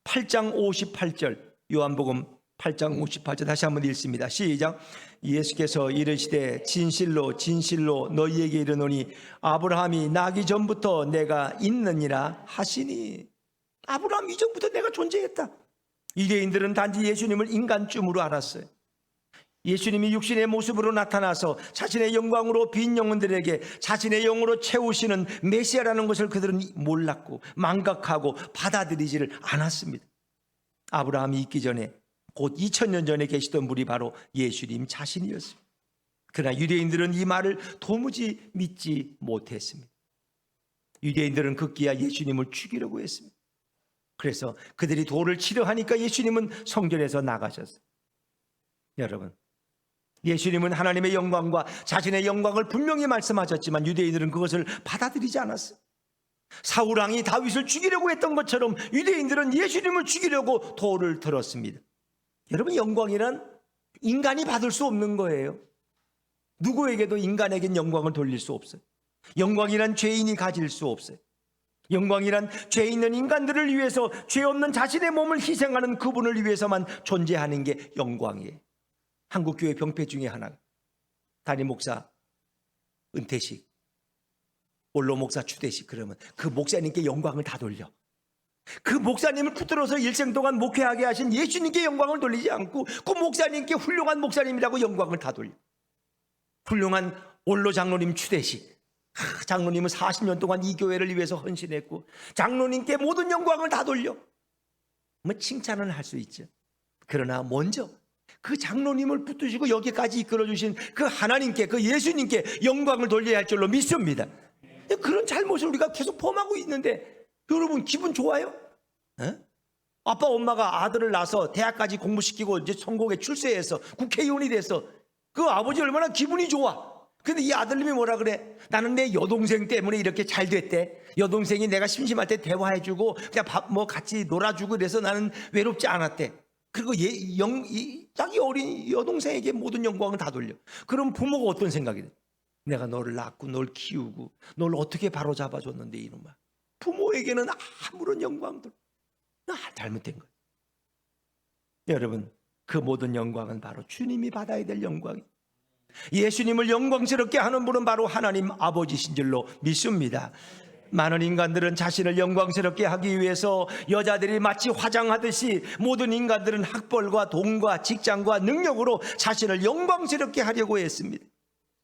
8장 58절 요한복음 8장 58절 다시 한번 읽습니다. 시작. 예수께서 이르시되 진실로 진실로 너희에게 이르노니 아브라함이 나기 전부터 내가 있느니라 하시니. 아브라함 이전부터 내가 존재했다. 유대인들은 단지 예수님을 인간쯤으로 알았어요. 예수님이 육신의 모습으로 나타나서 자신의 영광으로 빈 영혼들에게 자신의 영으로 채우시는 메시아라는 것을 그들은 몰랐고 망각하고 받아들이지를 않았습니다. 아브라함이 있기 전에 곧 2000년 전에 계시던 분이 바로 예수님 자신이었습니다. 그러나 유대인들은 이 말을 도무지 믿지 못했습니다. 유대인들은 급기야 예수님을 죽이려고 했습니다. 그래서 그들이 돌을 치려 하니까 예수님은 성전에서 나가셨어요. 여러분, 예수님은 하나님의 영광과 자신의 영광을 분명히 말씀하셨지만 유대인들은 그것을 받아들이지 않았어요. 사울왕이 다윗을 죽이려고 했던 것처럼 유대인들은 예수님을 죽이려고 돌을 들었습니다. 여러분, 영광이란 인간이 받을 수 없는 거예요. 누구에게도 인간에겐 영광을 돌릴 수 없어요. 영광이란 죄인이 가질 수 없어요. 영광이란 죄 있는 인간들을 위해서 죄 없는 자신의 몸을 희생하는 그분을 위해서만 존재하는 게 영광이에요. 한국교회 병폐 중에 하나가 담임 목사 은퇴식, 원로 목사 추대식 그러면 그 목사님께 영광을 다 돌려. 그 목사님을 붙들어서 일생 동안 목회하게 하신 예수님께 영광을 돌리지 않고 그 목사님께 훌륭한 목사님이라고 영광을 다 돌려. 훌륭한 원로 장로님 추대식, 장로님은 40년 동안 이 교회를 위해서 헌신했고 장로님께 모든 영광을 다 돌려. 뭐 칭찬은 할 수 있죠. 그러나 먼저 그 장로님을 붙드시고 여기까지 이끌어주신 그 하나님께, 그 예수님께 영광을 돌려야 할 줄로 믿습니다. 그런 잘못을 우리가 계속 범하고 있는데 여러분 기분 좋아요? 에? 아빠 엄마가 아들을 낳아서 대학까지 공부시키고 이제 성공에 출세해서 국회의원이 돼서 그 아버지 얼마나 기분이 좋아. 근데 이 아들님이 뭐라 그래? 나는 내 여동생 때문에 이렇게 잘 됐대. 여동생이 내가 심심할 때 대화해주고 그냥 밥 뭐 같이 놀아주고 그래서 나는 외롭지 않았대. 그리고 자기 어린 여동생에게 모든 영광을 다 돌려. 그럼 부모가 어떤 생각이 돼? 내가 너를 낳고 널 키우고 널 어떻게 바로잡아줬는데 이놈아. 부모에게는 아무런 영광도 잘못된 거예요. 여러분, 그 모든 영광은 바로 주님이 받아야 될 영광이에요. 예수님을 영광스럽게 하는 분은 바로 하나님 아버지신 줄로 믿습니다. 많은 인간들은 자신을 영광스럽게 하기 위해서 여자들이 마치 화장하듯이 모든 인간들은 학벌과 돈과 직장과 능력으로 자신을 영광스럽게 하려고 했습니다.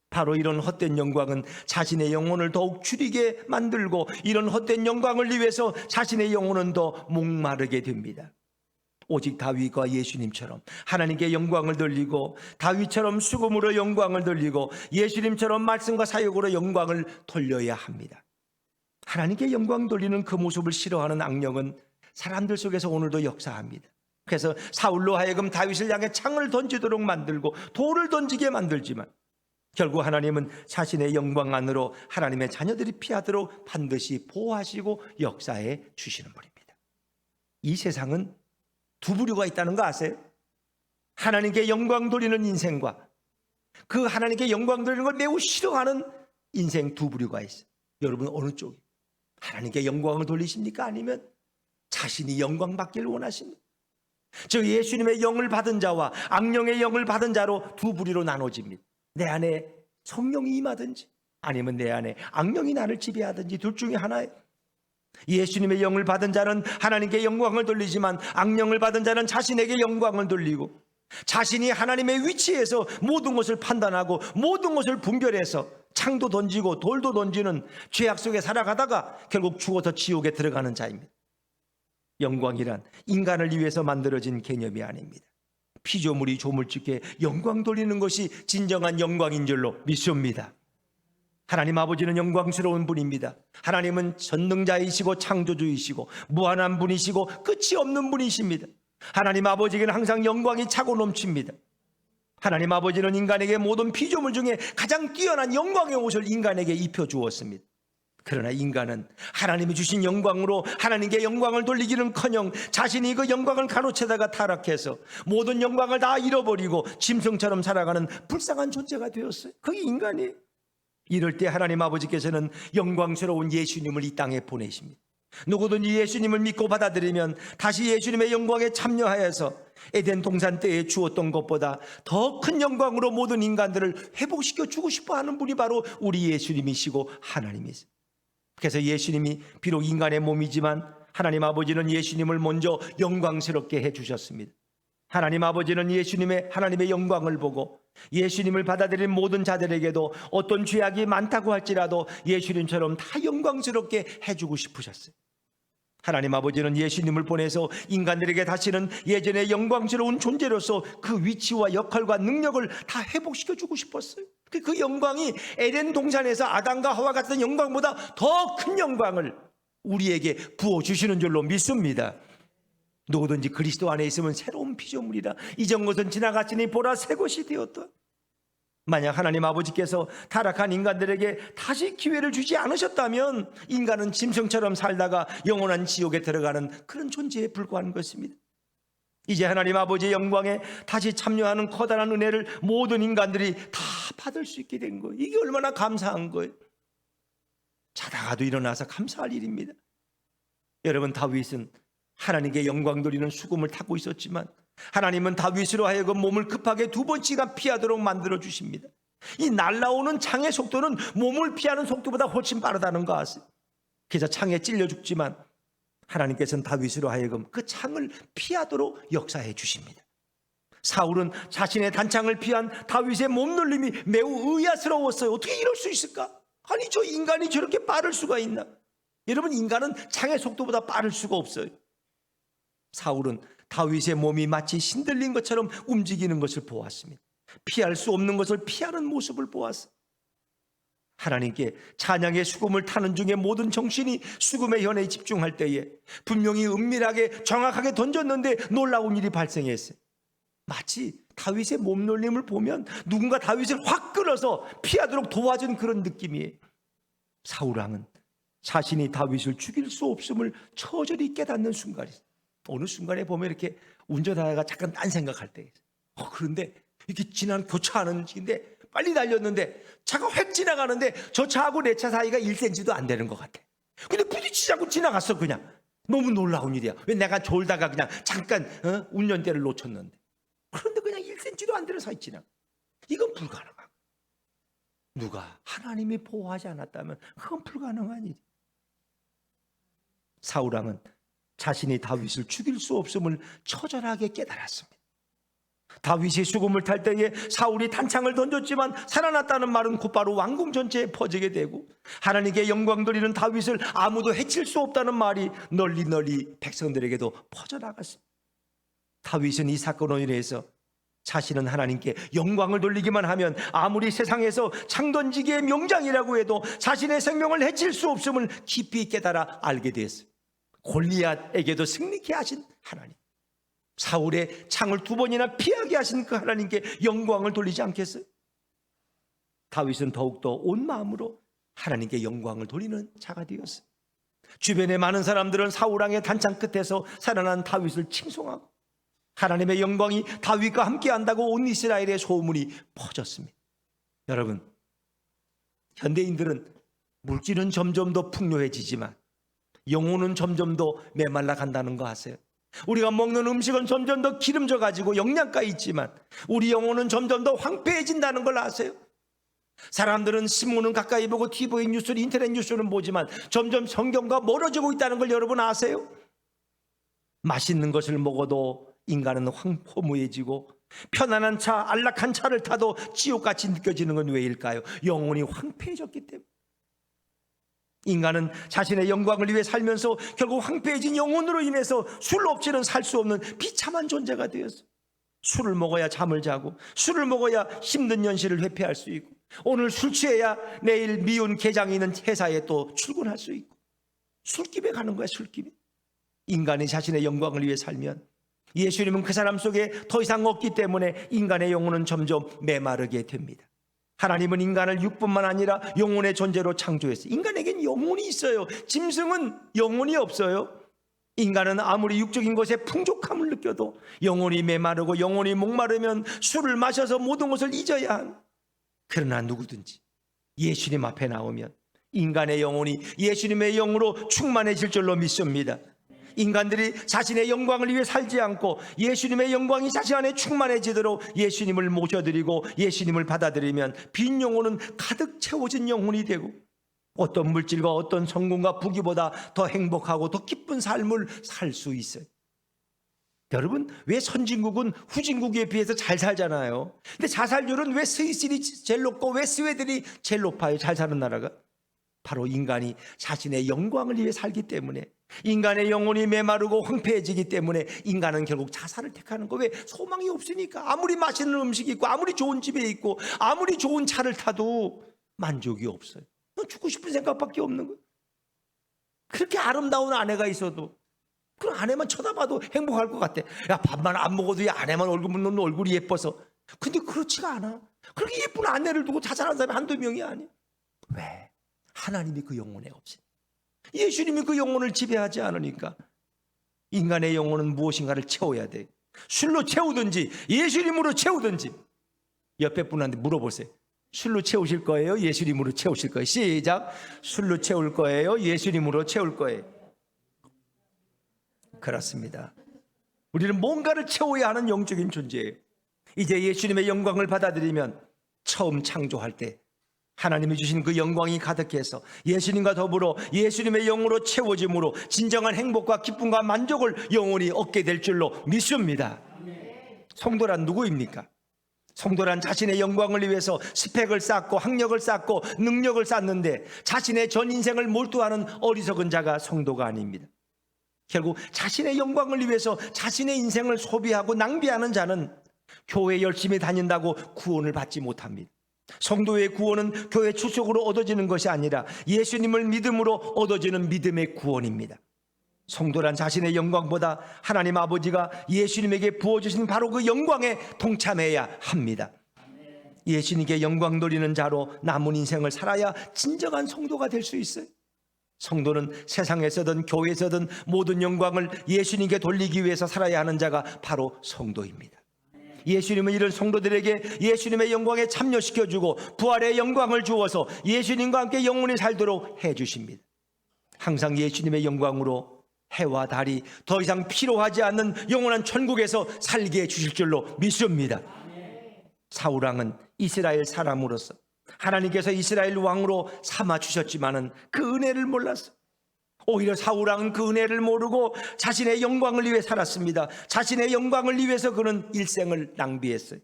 바로 이런 헛된 영광은 자신의 영혼을 더욱 줄이게 만들고 이런 헛된 영광을 위해서 자신의 영혼은 더 목마르게 됩니다. 오직 다윗과 예수님처럼 하나님께 영광을 돌리고 다윗처럼 수금으로 영광을 돌리고 예수님처럼 말씀과 사역으로 영광을 돌려야 합니다. 하나님께 영광 돌리는 그 모습을 싫어하는 악령은 사람들 속에서 오늘도 역사합니다. 그래서 사울로 하여금 다윗을 향해 창을 던지도록 만들고 돌을 던지게 만들지만 결국 하나님은 자신의 영광 안으로 하나님의 자녀들이 피하도록 반드시 보호하시고 역사해 주시는 분입니다. 이 세상은 두 부류가 있다는 거 아세요? 하나님께 영광 돌리는 인생과 그 하나님께 영광 돌리는 걸 매우 싫어하는 인생 두 부류가 있어요. 여러분 어느 쪽이? 하나님께 영광을 돌리십니까? 아니면 자신이 영광 받기를 원하십니까? 즉 예수님의 영을 받은 자와 악령의 영을 받은 자로 두 부류로 나눠집니다. 내 안에 성령이 임하든지 아니면 내 안에 악령이 나를 지배하든지 둘 중에 하나예요. 예수님의 영을 받은 자는 하나님께 영광을 돌리지만 악령을 받은 자는 자신에게 영광을 돌리고 자신이 하나님의 위치에서 모든 것을 판단하고 모든 것을 분별해서 창도 던지고 돌도 던지는 죄악 속에 살아가다가 결국 죽어서 지옥에 들어가는 자입니다. 영광이란 인간을 위해서 만들어진 개념이 아닙니다. 피조물이 조물주께 영광 돌리는 것이 진정한 영광인 줄로 믿습니다. 하나님 아버지는 영광스러운 분입니다. 하나님은 전능자이시고 창조주이시고 무한한 분이시고 끝이 없는 분이십니다. 하나님 아버지에게는 항상 영광이 차고 넘칩니다. 하나님 아버지는 인간에게 모든 피조물 중에 가장 뛰어난 영광의 옷을 인간에게 입혀주었습니다. 그러나 인간은 하나님이 주신 영광으로 하나님께 영광을 돌리기는커녕 자신이 그 영광을 가로채다가 타락해서 모든 영광을 다 잃어버리고 짐승처럼 살아가는 불쌍한 존재가 되었어요. 그게 인간이에요. 이럴 때 하나님 아버지께서는 영광스러운 예수님을 이 땅에 보내십니다. 누구든지 예수님을 믿고 받아들이면 다시 예수님의 영광에 참여하여서 에덴 동산 때에 주었던 것보다 더 큰 영광으로 모든 인간들을 회복시켜 주고 싶어하는 분이 바로 우리 예수님이시고 하나님이세요. 그래서 예수님이 비록 인간의 몸이지만 하나님 아버지는 예수님을 먼저 영광스럽게 해주셨습니다. 하나님 아버지는 하나님의 영광을 보고 예수님을 받아들인 모든 자들에게도 어떤 죄악이 많다고 할지라도 예수님처럼 다 영광스럽게 해주고 싶으셨어요. 하나님 아버지는 예수님을 보내서 인간들에게 다시는 예전의 영광스러운 존재로서 그 위치와 역할과 능력을 다 회복시켜주고 싶었어요. 그 영광이 에덴 동산에서 아담과 하와 같은 영광보다 더 큰 영광을 우리에게 부어주시는 줄로 믿습니다. 누구든지 그리스도 안에 있으면 새로운 피조물이라 이전 것은 지나갔으니 보라 새 것이 되었다. 만약 하나님 아버지께서 타락한 인간들에게 다시 기회를 주지 않으셨다면 인간은 짐승처럼 살다가 영원한 지옥에 들어가는 그런 존재에 불과한 것입니다. 이제 하나님 아버지의 영광에 다시 참여하는 커다란 은혜를 모든 인간들이 다 받을 수 있게 된 거예요. 이게 얼마나 감사한 거예요. 자다가도 일어나서 감사할 일입니다. 여러분, 다윗은 하나님께 영광 돌리는 수금을 타고 있었지만 하나님은 다윗으로 하여금 몸을 급하게 2번씩이나 피하도록 만들어 주십니다. 이 날라오는 창의 속도는 몸을 피하는 속도보다 훨씬 빠르다는 거 아세요? 그래서 창에 찔려 죽지만 하나님께서는 다윗으로 하여금 그 창을 피하도록 역사해 주십니다. 사울은 자신의 단창을 피한 다윗의 몸놀림이 매우 의아스러웠어요. 어떻게 이럴 수 있을까? 아니, 저 인간이 저렇게 빠를 수가 있나? 여러분, 인간은 창의 속도보다 빠를 수가 없어요. 사울은 다윗의 몸이 마치 신들린 것처럼 움직이는 것을 보았습니다. 피할 수 없는 것을 피하는 모습을 보았어요. 하나님께 찬양의 수금을 타는 중에 모든 정신이 수금의 현에 집중할 때에 분명히 은밀하게 정확하게 던졌는데 놀라운 일이 발생했어요. 마치 다윗의 몸놀림을 보면 누군가 다윗을 확 끌어서 피하도록 도와준 그런 느낌이에요. 사울왕은 자신이 다윗을 죽일 수 없음을 처절히 깨닫는 순간이 있어요. 어느 순간에 보면 이렇게 운전하다가 잠깐 딴 생각할 때 그런데 이렇게 지난 교차하는 길인데 빨리 달렸는데 차가 획 지나가는데 저 차하고 내 차 사이가 1cm도 안 되는 것 같아. 근데 부딪히지 않고 지나갔어. 그냥 너무 놀라운 일이야. 왜 내가 졸다가 그냥 잠깐 운전대를 놓쳤는데 그런데 그냥 1cm도 안 되는 사이 지나가. 이건 불가능하고 누가 하나님이 보호하지 않았다면 그건 불가능한 일이야. 사울왕은 자신이 다윗을 죽일 수 없음을 처절하게 깨달았습니다. 다윗이 수금을 탈 때에 사울이 단창을 던졌지만 살아났다는 말은 곧바로 왕궁 전체에 퍼지게 되고 하나님께 영광 돌리는 다윗을 아무도 해칠 수 없다는 말이 널리 백성들에게도 퍼져나갔습니다. 다윗은 이 사건으로 인해서 자신은 하나님께 영광을 돌리기만 하면 아무리 세상에서 창 던지기의 명장이라고 해도 자신의 생명을 해칠 수 없음을 깊이 깨달아 알게 됐어요. 골리앗에게도 승리케 하신 하나님, 사울의 창을 2번이나 피하게 하신 그 하나님께 영광을 돌리지 않겠어요? 다윗은 더욱더 온 마음으로 하나님께 영광을 돌리는 자가 되었어요. 주변의 많은 사람들은 사울왕의 단창 끝에서 살아난 다윗을 칭송하고 하나님의 영광이 다윗과 함께 한다고 온 이스라엘의 소문이 퍼졌습니다. 여러분, 현대인들은 물질은 점점 더 풍요해지지만 영혼은 점점 더 메말라 간다는 거 아세요? 우리가 먹는 음식은 점점 더 기름져 가지고 영양가 있지만 우리 영혼은 점점 더 황폐해진다는 걸 아세요? 사람들은 신문은 가까이 보고 TV 뉴스를, 인터넷 뉴스는 보지만 점점 성경과 멀어지고 있다는 걸 여러분 아세요? 맛있는 것을 먹어도 인간은 허무해지고 편안한 차, 안락한 차를 타도 지옥같이 느껴지는 건 왜일까요? 영혼이 황폐해졌기 때문에. 인간은 자신의 영광을 위해 살면서 결국 황폐해진 영혼으로 인해서 술 없이는 살 수 없는 비참한 존재가 되었어요. 술을 먹어야 잠을 자고, 술을 먹어야 힘든 현실을 회피할 수 있고, 오늘 술 취해야 내일 미운 계장이 있는 회사에 또 출근할 수 있고, 술집에 가는 거야, 술집에. 인간이 자신의 영광을 위해 살면 예수님은 그 사람 속에 더 이상 없기 때문에 인간의 영혼은 점점 메마르게 됩니다. 하나님은 인간을 육뿐만 아니라 영혼의 존재로 창조했어요. 인간에겐 영혼이 있어요. 짐승은 영혼이 없어요. 인간은 아무리 육적인 것에 풍족함을 느껴도 영혼이 메마르고 영혼이 목마르면 술을 마셔서 모든 것을 잊어야 한. 그러나 누구든지 예수님 앞에 나오면 인간의 영혼이 예수님의 영으로 충만해질 줄로 믿습니다. 인간들이 자신의 영광을 위해 살지 않고 예수님의 영광이 자신 안에 충만해지도록 예수님을 모셔드리고 예수님을 받아들이면 빈 영혼은 가득 채워진 영혼이 되고 어떤 물질과 어떤 성공과 부귀보다 더 행복하고 더 기쁜 삶을 살 수 있어요. 여러분, 왜 선진국은 후진국에 비해서 잘 살잖아요. 근데 자살률은 왜 스위스이 제일 높고 왜 스웨덴이 제일 높아요? 잘 사는 나라가? 바로 인간이 자신의 영광을 위해 살기 때문에, 인간의 영혼이 메마르고 황폐해지기 때문에 인간은 결국 자살을 택하는 거. 왜? 소망이 없으니까. 아무리 맛있는 음식이 있고 아무리 좋은 집에 있고 아무리 좋은 차를 타도 만족이 없어요. 죽고 싶은 생각밖에 없는 거예요. 그렇게 아름다운 아내가 있어도 그 아내만 쳐다봐도 행복할 것 같아. 야, 밥만 안 먹어도 이 아내만 얼굴 묻는 얼굴이 예뻐서. 근데 그렇지가 않아. 그렇게 예쁜 아내를 두고 자살한 사람이 한두 명이 아니야. 왜? 하나님이 그 영혼에 없으니, 예수님이 그 영혼을 지배하지 않으니까. 인간의 영혼은 무엇인가를 채워야 돼. 술로 채우든지 예수님으로 채우든지. 옆에 분한테 물어보세요. 술로 채우실 거예요? 예수님으로 채우실 거예요? 시작. 술로 채울 거예요? 예수님으로 채울 거예요? 그렇습니다. 우리는 뭔가를 채워야 하는 영적인 존재예요. 이제 예수님의 영광을 받아들이면 처음 창조할 때 하나님이 주신 그 영광이 가득해서 예수님과 더불어 예수님의 영으로 채워짐으로 진정한 행복과 기쁨과 만족을 영원히 얻게 될 줄로 믿습니다. 성도란 누구입니까? 성도란 자신의 영광을 위해서 스펙을 쌓고 학력을 쌓고 능력을 쌓는데 자신의 전 인생을 몰두하는 어리석은 자가 성도가 아닙니다. 결국 자신의 영광을 위해서 자신의 인생을 소비하고 낭비하는 자는 교회 열심히 다닌다고 구원을 받지 못합니다. 성도의 구원은 교회 출석으로 얻어지는 것이 아니라 예수님을 믿음으로 얻어지는 믿음의 구원입니다. 성도란 자신의 영광보다 하나님 아버지가 예수님에게 부어주신 바로 그 영광에 동참해야 합니다. 예수님께 영광 돌리는 자로 남은 인생을 살아야 진정한 성도가 될 수 있어요. 성도는 세상에서든 교회에서든 모든 영광을 예수님께 돌리기 위해서 살아야 하는 자가 바로 성도입니다. 예수님은 이런 성도들에게 예수님의 영광에 참여시켜주고 부활의 영광을 주어서 예수님과 함께 영원히 살도록 해주십니다. 항상 예수님의 영광으로 해와 달이 더 이상 필요하지 않는 영원한 천국에서 살게 해주실 줄로 믿습니다. 사울왕은 이스라엘 사람으로서 하나님께서 이스라엘 왕으로 삼아주셨지만은 그 은혜를 몰랐어요. 오히려 사울왕은 그 은혜를 모르고 자신의 영광을 위해 살았습니다. 자신의 영광을 위해서 그는 일생을 낭비했어요.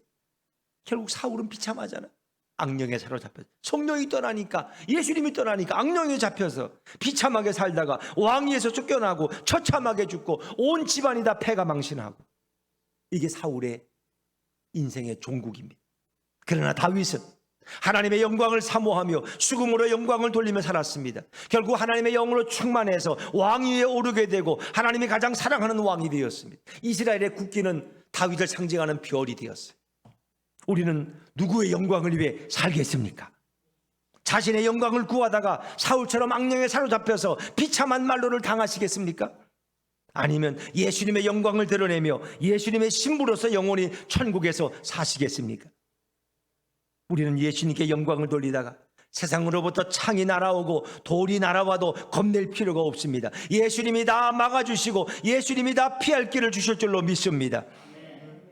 결국 사울은 비참하잖아요. 악령에 사로잡혀서 성령이 떠나니까, 예수님이 떠나니까 악령에 잡혀서 비참하게 살다가 왕위에서 쫓겨나고 처참하게 죽고 온 집안이 다 패가망신하고. 이게 사울의 인생의 종국입니다. 그러나 다윗은 하나님의 영광을 사모하며 수금으로 영광을 돌리며 살았습니다. 결국 하나님의 영으로 충만해서 왕위에 오르게 되고 하나님이 가장 사랑하는 왕이 되었습니다. 이스라엘의 국기는 다윗을 상징하는 별이 되었어요. 우리는 누구의 영광을 위해 살겠습니까? 자신의 영광을 구하다가 사울처럼 악령에 사로잡혀서 비참한 말로를 당하시겠습니까? 아니면 예수님의 영광을 드러내며 예수님의 신부로서 영원히 천국에서 사시겠습니까? 우리는 예수님께 영광을 돌리다가 세상으로부터 창이 날아오고 돌이 날아와도 겁낼 필요가 없습니다. 예수님이 다 막아주시고 예수님이 다 피할 길을 주실 줄로 믿습니다.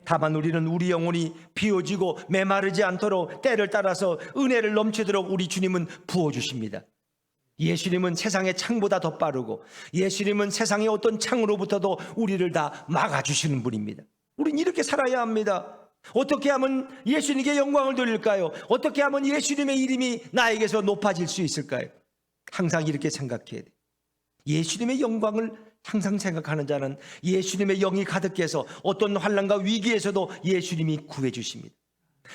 다만 우리는 우리 영혼이 비워지고 메마르지 않도록 때를 따라서 은혜를 넘치도록 우리 주님은 부어주십니다. 예수님은 세상의 창보다 더 빠르고 예수님은 세상의 어떤 창으로부터도 우리를 다 막아주시는 분입니다. 우린 이렇게 살아야 합니다. 어떻게 하면 예수님께 영광을 돌릴까요? 어떻게 하면 예수님의 이름이 나에게서 높아질 수 있을까요? 항상 이렇게 생각해야 돼요. 예수님의 영광을 항상 생각하는 자는 예수님의 영이 가득해서 어떤 환난과 위기에서도 예수님이 구해주십니다.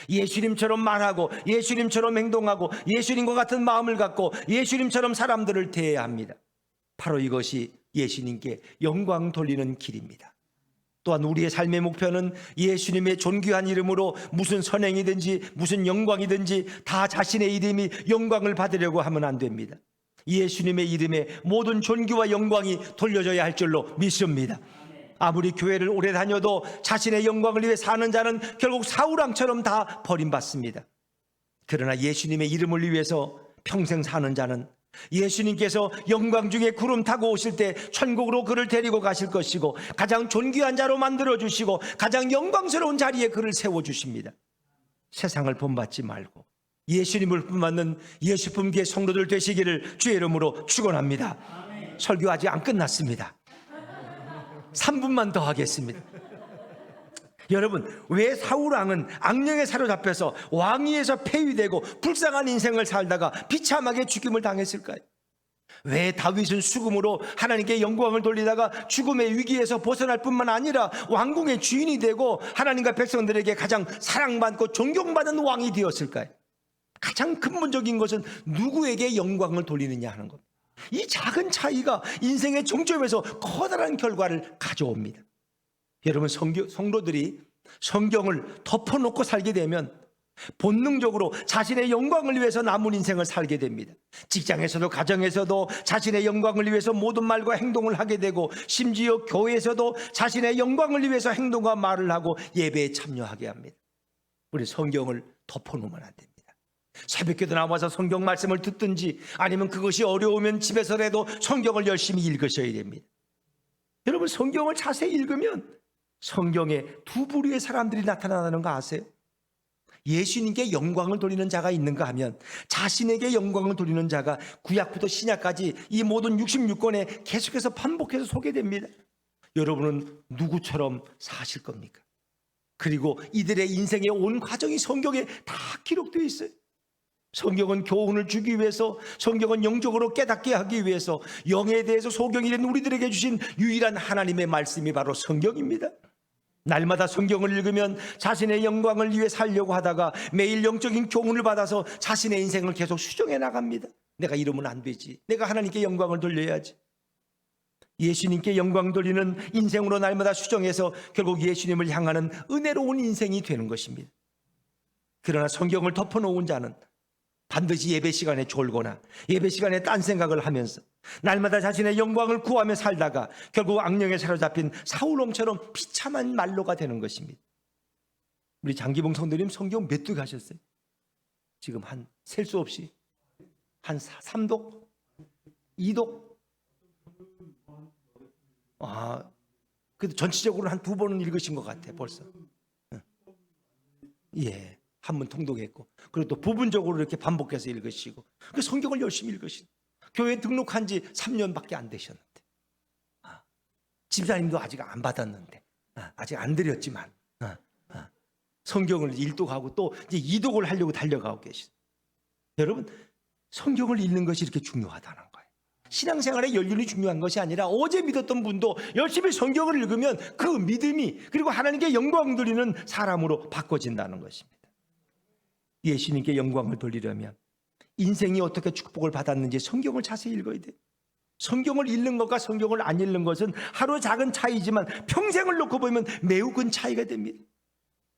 예수님처럼 말하고 예수님처럼 행동하고 예수님과 같은 마음을 갖고 예수님처럼 사람들을 대해야 합니다. 바로 이것이 예수님께 영광 돌리는 길입니다. 또한 우리의 삶의 목표는 예수님의 존귀한 이름으로 무슨 선행이든지 무슨 영광이든지 다 자신의 이름이 영광을 받으려고 하면 안 됩니다. 예수님의 이름에 모든 존귀와 영광이 돌려져야 할 줄로 믿습니다. 아무리 교회를 오래 다녀도 자신의 영광을 위해 사는 자는 결국 사울왕처럼 다 버림받습니다. 그러나 예수님의 이름을 위해서 평생 사는 자는 예수님께서 영광 중에 구름 타고 오실 때 천국으로 그를 데리고 가실 것이고 가장 존귀한 자로 만들어주시고 가장 영광스러운 자리에 그를 세워주십니다. 세상을 본받지 말고 예수님을 본받는 예수품계 성도들 되시기를 주의 이름으로 축원합니다. 설교 아직 안 끝났습니다. 3분만 더 하겠습니다. 여러분, 왜 사울왕은 악령에 사로잡혀서 왕위에서 폐위되고 불쌍한 인생을 살다가 비참하게 죽임을 당했을까요? 왜 다윗은 수금으로 하나님께 영광을 돌리다가 죽음의 위기에서 벗어날 뿐만 아니라 왕궁의 주인이 되고 하나님과 백성들에게 가장 사랑받고 존경받는 왕이 되었을까요? 가장 근본적인 것은 누구에게 영광을 돌리느냐 하는 겁니다. 이 작은 차이가 인생의 종점에서 커다란 결과를 가져옵니다. 여러분, 성도들이 성경을 덮어놓고 살게 되면 본능적으로 자신의 영광을 위해서 남은 인생을 살게 됩니다. 직장에서도 가정에서도 자신의 영광을 위해서 모든 말과 행동을 하게 되고 심지어 교회에서도 자신의 영광을 위해서 행동과 말을 하고 예배에 참여하게 합니다. 우리 성경을 덮어놓으면 안 됩니다. 새벽기도 나와서 성경 말씀을 듣든지 아니면 그것이 어려우면 집에서라도 성경을 열심히 읽으셔야 됩니다. 여러분, 성경을 자세히 읽으면 성경에 두 부류의 사람들이 나타나는 거 아세요? 예수님께 영광을 돌리는 자가 있는가 하면 자신에게 영광을 돌리는 자가 구약부터 신약까지 이 모든 66권에 계속해서 반복해서 소개됩니다. 여러분은 누구처럼 사실 겁니까? 그리고 이들의 인생의 온 과정이 성경에 다 기록되어 있어요. 성경은 교훈을 주기 위해서, 성경은 영적으로 깨닫게 하기 위해서 영에 대해서 소경이 된 우리들에게 주신 유일한 하나님의 말씀이 바로 성경입니다. 날마다 성경을 읽으면 자신의 영광을 위해 살려고 하다가 매일 영적인 교훈을 받아서 자신의 인생을 계속 수정해 나갑니다. 내가 이러면 안 되지, 내가 하나님께 영광을 돌려야지. 예수님께 영광 돌리는 인생으로 날마다 수정해서 결국 예수님을 향하는 은혜로운 인생이 되는 것입니다. 그러나 성경을 덮어놓은 자는 반드시 예배 시간에 졸거나 예배 시간에 딴 생각을 하면서 날마다 자신의 영광을 구하며 살다가 결국 악령에 사로잡힌 사울왕처럼 비참한 말로가 되는 것입니다. 우리 장기봉 성도님 성경 몇 독 하셨어요? 지금 한 셀 수 없이 한 3독? 2독? 그래도 전체적으로 한 2번은 읽으신 것 같아 벌써. 예. 한 번 통독했고, 그리고 또 부분적으로 이렇게 반복해서 읽으시고, 그 성경을 열심히 읽으시고, 교회 등록한 지 3년밖에 안 되셨는데, 집사님도 아직 안 받았는데, 아직 안 드렸지만, 성경을 일독하고 또 이제 이독을 하려고 달려가고 계시죠. 여러분, 성경을 읽는 것이 이렇게 중요하다는 거예요. 신앙생활의 연륜이 중요한 것이 아니라 어제 믿었던 분도 열심히 성경을 읽으면 그 믿음이 그리고 하나님께 영광 돌리는 사람으로 바꿔진다는 것입니다. 예수님께 영광을 돌리려면 인생이 어떻게 축복을 받았는지 성경을 자세히 읽어야 돼요. 성경을 읽는 것과 성경을 안 읽는 것은 하루 작은 차이지만 평생을 놓고 보면 매우 큰 차이가 됩니다.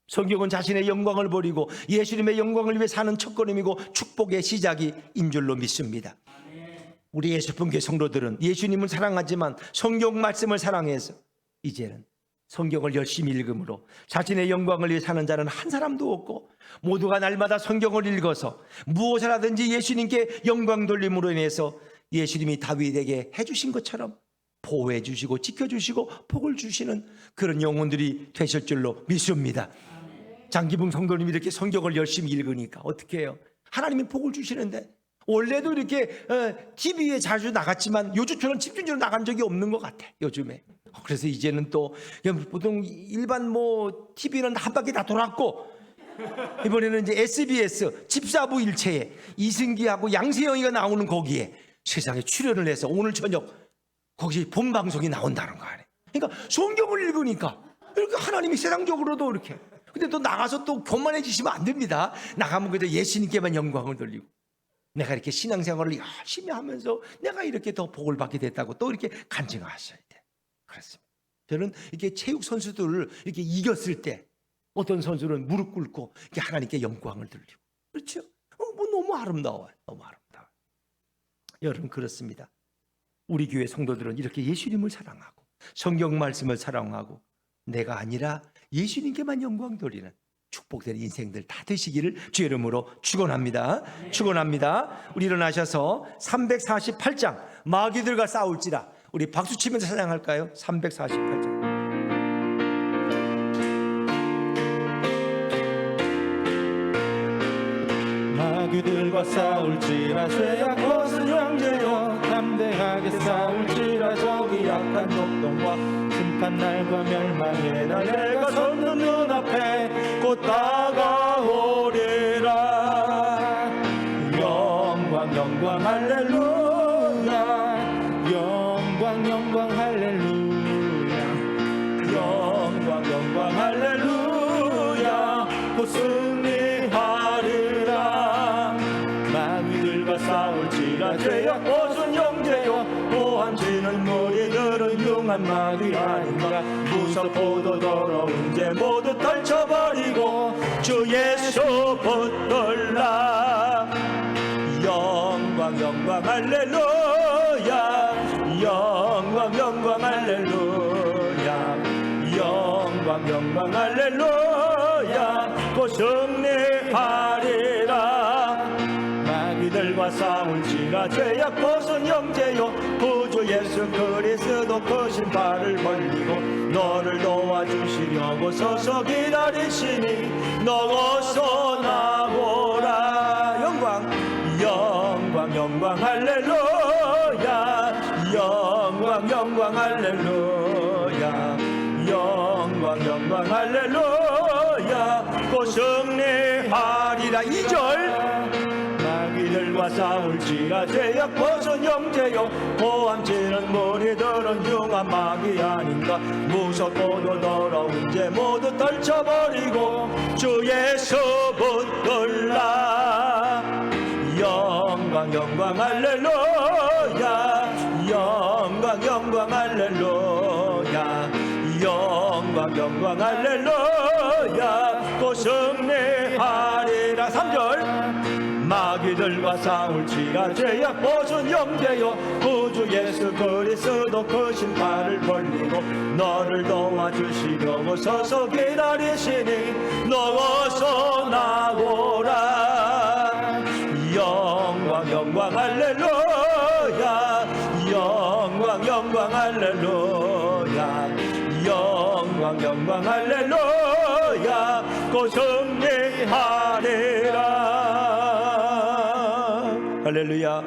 성경은 자신의 영광을 버리고 예수님의 영광을 위해 사는 첫걸음이고 축복의 시작인 줄로 믿습니다. 우리 예수품계 성도들은 예수님을 사랑하지만 성경 말씀을 사랑해서 이제는 성경을 열심히 읽음으로 자신의 영광을 위해 사는 자는 한 사람도 없고, 모두가 날마다 성경을 읽어서 무엇을 하든지 예수님께 영광 돌림으로 인해서 예수님이 다윗에게 해주신 것처럼 보호해 주시고 지켜주시고 복을 주시는 그런 영혼들이 되실 줄로 믿습니다. 장기붕 성도님이 이렇게 성경을 열심히 읽으니까 어떻게 해요? 하나님이 복을 주시는데, 원래도 이렇게 TV에 자주 나갔지만 요즘처럼 집중적으로 나간 적이 없는 것 같아, 요즘에. 그래서 이제는 또 보통 일반 TV는 한 바퀴 다 돌았고, 이번에는 이제 SBS 집사부 일체에 이승기하고 양세형이가 나오는 거기에 세상에 출연을 해서 오늘 저녁 거기 본 방송이 나온다는 거 아니에요. 그러니까 성경을 읽으니까 이렇게 하나님이 세상적으로도 이렇게. 근데 또 나가서 또 교만해지시면 안 됩니다. 나가면 그저 예수님께만 영광을 돌리고, 내가 이렇게 신앙생활을 열심히 하면서 내가 이렇게 더 복을 받게 됐다고 또 이렇게 간증하셔야 돼. 그렇습니다. 저는 이렇게 체육 선수들을 이렇게 이겼을 때 어떤 선수는 무릎 꿇고 이렇게 하나님께 영광을 돌리고, 그렇죠? 너무 아름다워요. 너무 아름다워요. 여러분, 그렇습니다. 우리 교회 성도들은 이렇게 예수님을 사랑하고 성경 말씀을 사랑하고 내가 아니라 예수님께만 영광 돌리는 축복된 인생들 다 되시기를 주의 이름으로 축원합니다. 축원합니다. 우리 일어나셔서 348장 마귀들과 싸울지라, 우리 박수 치면서 찬양할까요? 348장. 마귀들과 싸울지라 죄악 벗은 형제여, 담대하게 싸울지라 저기 약한 독동과 심판날과 멸망의 날 내가 섰는 눈앞에 곧 다가오리라. 영광 영광 할렐루야, 영광 영광 할렐루야, 영광 영광 할렐루야, 곧 승리하리라. 마귀들과 싸울지라 죄악 벗은 형제여, 보암치는 무리들은 흉한 마귀 아닌가. 무섭고도 더러운 죄 모두 떨쳐버리고 주 예수 붙들라. 영광 영광 할렐루야, 영광 영광 할렐루야, 영광 영광 할렐루야, 곧 승리하리라. 마귀들과 싸울지라 죄악 벗은 형제여, 구주 예수 그리스도 크신 발을 벌리고 너를 도와주시려고 서서 기다리시니 너 어서 나오라. 영광 영광 영광 할렐루야, 영광 영광 할렐루야, 영광 영광 할렐루야, 곧 승리하리라. 2절. 마귀들과 싸울지라 죄악 벗은 형제여, 보암치는 무리들은 흉한 마귀 아닌가. 무섭고도 더러운 죄 모두 떨쳐버리고 주 예수 붙들라. 영광 영광 할렐루야, 영광 영광 할렐루야, 영광 영광 할렐루야, 곧 승리하리라. 3절. 마귀들과 싸울지라 죄악 벗은 형제여, 구주 예수 그리스도 크신 발을 벌리고 너를 도와주시려고 서서 기다리시니 너 어서 나오라. 영광 영광 할렐루야, 영광 영광 할렐루야, 영광 영광 할렐루야, 곧 승리하리라. 할렐루야.